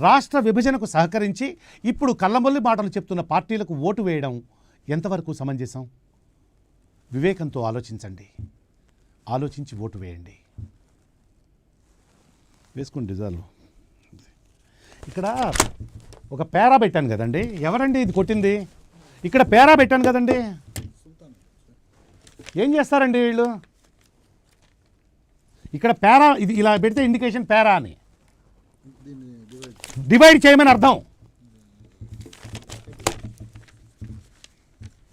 రాష్ట్ర విభజనకు సహకరించి ఇప్పుడు కళ్ళబొల్లి మాటలు చెప్తున్న పార్టీలకు ఓటు వేయడం ఎంతవరకు సమంజసం? వివేకంతో ఆలోచించండి, ఆలోచించి ఓటు వేయండి. వేసుకోండి రిజాల్వ్. ఇక్కడ ఒక పేరా పెట్టాను కదండి, ఎవరండి ఇది కొట్టింది? ఇక్కడ పేరా పెట్టాను కదండి, ఏం చేస్తారండి వీళ్ళు? ఇక్కడ పేరా, ఇది ఇలా పెడితే ఇండికేషన్ పేరా అని, డివైడ్ చేయమని అర్థం.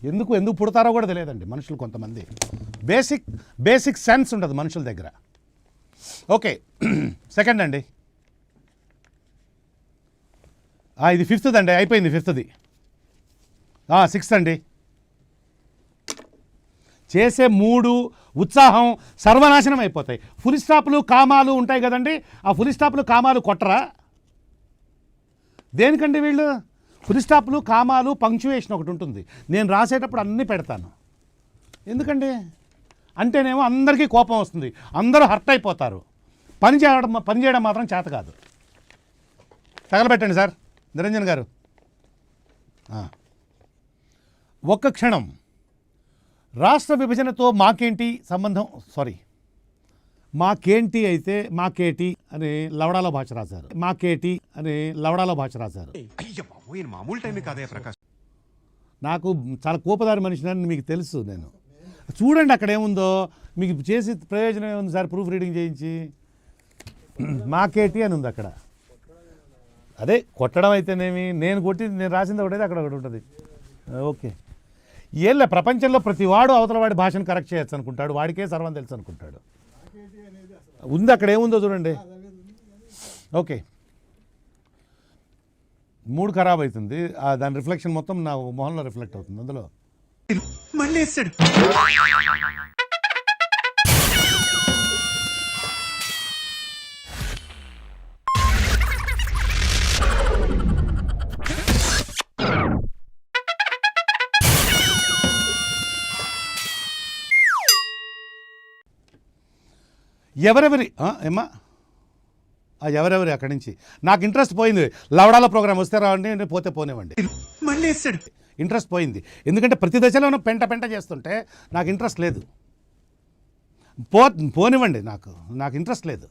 ఎందుకు పుడతారో కూడా తెలియదండి మనుషులు కొంతమంది. బేసిక్ సెన్స్ ఉండదు మనుషుల దగ్గర. ఓకే, సెకండ్ అండి, ఇది ఫిఫ్త్ అండి, అయిపోయింది ఫిఫ్త్ది. సిక్స్త్ అండి, చేసే మూడు ఉత్సాహం సర్వనాశనం అయిపోతాయి. ఫుల్ స్టాప్లు కామాలు ఉంటాయి కదండి, ఆ ఫుల్ స్టాప్లు కామాలు కొట్టరా? దేనికండి వీళ్ళు? ఫుల్ స్టాప్లు కామాలు పంక్చువేషన్ ఒకటి ఉంటుంది, నేను రాసేటప్పుడు అన్నీ పెడతాను. ఎందుకండి అంటేనేమో అందరికీ కోపం వస్తుంది, అందరూ హర్ట్ అయిపోతారు. పని చేయడం మాత్రం చేత కాదు. తగలబెట్టండి సార్ నిరంజన్ గారు. ఒక్క క్షణం. రాష్ట్ర విభజనతో మాకేంటి సంబంధం? మాకేంటి అయితే మాకేటి అని లవడాలో భాష రాశారు. మాకేటి అని లవడాలో భాష రాశారు. నాకు చాలా కోపదారి మనిషిని మీకు తెలుసు. నేను చూడండి అక్కడ ఏముందో, మీకు చేసి ప్రయోజనం ఏముంది సార్? ప్రూఫ్ రీడింగ్ చేయించి మాకేటి అని ఉంది అక్కడ. అదే కొట్టడం అయితేనేమి, నేను రాసింది ఒకటైతే అక్కడ ఒకటి ఉంటుంది. ఓకే, ఏళ్ళ ప్రపంచంలో ప్రతివాడు అవతల వాడి భాషను కరెక్ట్ చేయొచ్చు అనుకుంటాడు, వాడికే సర్వం తెలుసు అనుకుంటాడు. ఉంది అక్కడ ఏముందో చూడండి. ఓకే, మూడు ఖరాబ్ అవుతుంది, దాని రిఫ్లెక్షన్ మొత్తం నా మొహంలో రిఫ్లెక్ట్ అవుతుంది. అందులో మళ్ళీ ఎవరెవరి అక్కడి నుంచి నాకు ఇంట్రెస్ట్ పోయింది. లవడాల ప్రోగ్రామ్ వస్తే రావండి, పోతే పోనివ్వండి. మళ్ళీ ఇంట్రెస్ట్ పోయింది, ఎందుకంటే ప్రతి దశలోనూ పెంట చేస్తుంటే నాకు ఇంట్రెస్ట్ లేదు. పోనివ్వండి, నాకు ఇంట్రెస్ట్ లేదు.